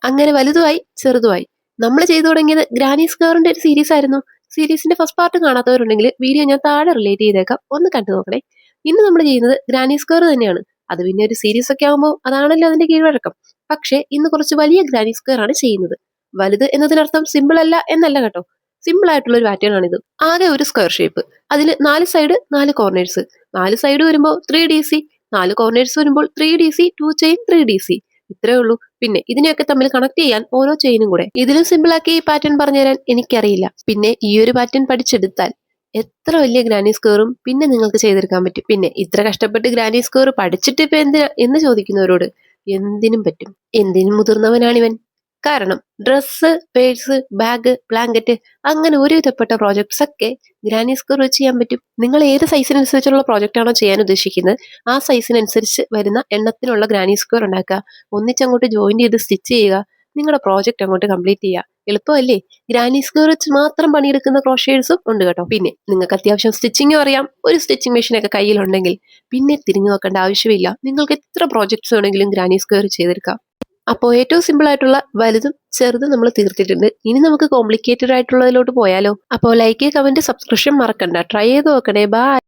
അങ്ങനെ വലുതുമായി ചെറുതുമായി. നമ്മൾ ചെയ്തു തുടങ്ങിയത് ഗ്രാനി സ്ക്വയറിന്റെ ഒരു സീരീസ് ആയിരുന്നു. സീരീസിന്റെ ഫസ്റ്റ് പാർട്ട് കാണാത്തവരുണ്ടെങ്കിൽ വീഡിയോ ഞാൻ താഴെ റിലേറ്റ് ചെയ്തേക്കാം, ഒന്ന് കണ്ടു നോക്കണേ. ഇന്ന് നമ്മൾ ചെയ്യുന്നത് ഗ്രാനി സ്ക്വയർ തന്നെയാണ്. അത് പിന്നെ ഒരു സീരീസ് ഒക്കെ ആകുമ്പോൾ അതാണല്ലോ അതിന്റെ കീഴ്വഴക്കം. പക്ഷേ ഇന്ന് കുറച്ച് വലിയ ഗ്രാനി സ്ക്വയർ ആണ് ചെയ്യുന്നത്. വലുത് എന്നതിനർത്ഥം സിമ്പിൾ അല്ല എന്നല്ല കേട്ടോ. സിമ്പിൾ ആയിട്ടുള്ള ഒരു പാറ്റേൺ ആണിത്. ആകെ ഒരു സ്ക്വയർ ഷേപ്പ്, അതിൽ 4 സൈഡ് 4 കോർണേഴ്സ്, 4 സൈഡ് വരുമ്പോൾ 3DC, 4 കോർണേഴ്സ് വരുമ്പോൾ 3DC, 2 ചെയിൻ 3DC. ഇത്രേ ഉള്ളൂ. പിന്നെ ഇതിനെയൊക്കെ തമ്മിൽ കണക്ട് ചെയ്യാൻ ഓരോ ചെയിനും കൂടെ. ഇതിലും സിമ്പിൾ ആക്കി ഈ പാറ്റേൺ പറഞ്ഞുതരാൻ എനിക്കറിയില്ല. പിന്നെ ഈ ഒരു പാറ്റേൺ പഠിച്ചെടുത്താൽ എത്ര വലിയ ഗ്രാനി സ്ക്വയറും പിന്നെ നിങ്ങൾക്ക് ചെയ്തെടുക്കാൻ പറ്റും. പിന്നെ ഇത്ര കഷ്ടപ്പെട്ട് ഗ്രാനി സ്ക്വയർ പഠിച്ചിട്ട് ഇപ്പൊ എന്തിനാ എന്ന് ചോദിക്കുന്നവരോട് എന്തിനും പറ്റും. എന്തിനും മുതിർന്നവനാണിവൻ. കാരണം ഡ്രസ്സ്, പേഴ്സ്, ബാഗ്, ബ്ലാങ്കറ്റ് അങ്ങനെ ഒരുവിധപ്പെട്ട പ്രോജക്ട്സ് ഒക്കെ ഗ്രാനി സ്ക്വയർ വെച്ച് ചെയ്യാൻ പറ്റും. നിങ്ങൾ ഏത് സൈസിനനുസരിച്ചുള്ള പ്രോജക്റ്റ് ആണോ ചെയ്യാൻ ഉദ്ദേശിക്കുന്നത് ആ സൈസിനനുസരിച്ച് വരുന്ന എണ്ണത്തിനുള്ള ഗ്രാനി സ്ക്വയർ ഉണ്ടാക്കുക. ഒന്നിച്ചങ്ങോട്ട് ജോയിൻ ചെയ്ത് സ്റ്റിച്ച് ചെയ്യുക. നിങ്ങളുടെ പ്രോജക്റ്റ് അങ്ങോട്ട് കംപ്ലീറ്റ് ചെയ്യുക. എളുപ്പമല്ലേ? ഗ്രാനി സ്ക്വയർ വെച്ച് മാത്രം പണിയെടുക്കുന്ന ക്രോഷേഴ്സും ഉണ്ട് കേട്ടോ. പിന്നെ നിങ്ങൾക്ക് അത്യാവശ്യം സ്റ്റിച്ചിങ്ങും അറിയാം, ഒരു സ്റ്റിച്ചിങ് മെഷീനൊക്കെ കയ്യിലുണ്ടെങ്കിൽ പിന്നെ തിരിഞ്ഞു നോക്കേണ്ട ആവശ്യമില്ല. നിങ്ങൾക്ക് എത്ര പ്രോജക്ട്സ് വേണമെങ്കിലും ഗ്രാനി സ്ക്വയർ ചെയ്തെടുക്കാം. അപ്പോൾ ഏറ്റവും സിമ്പിൾ ആയിട്ടുള്ള വലുതും ചെറുതും നമ്മൾ തീർത്തിട്ടുണ്ട്. ഇനി നമുക്ക് കോംപ്ലിക്കേറ്റഡ് ആയിട്ടുള്ളതിലോട്ട് പോയാലോ? അപ്പോൾ ലൈക്ക്, കമന്റ്, സബ്സ്ക്രിപ്ഷൻ മറക്കണ്ട. ട്രൈ ചെയ്ത് നോക്കണേ. ബൈ.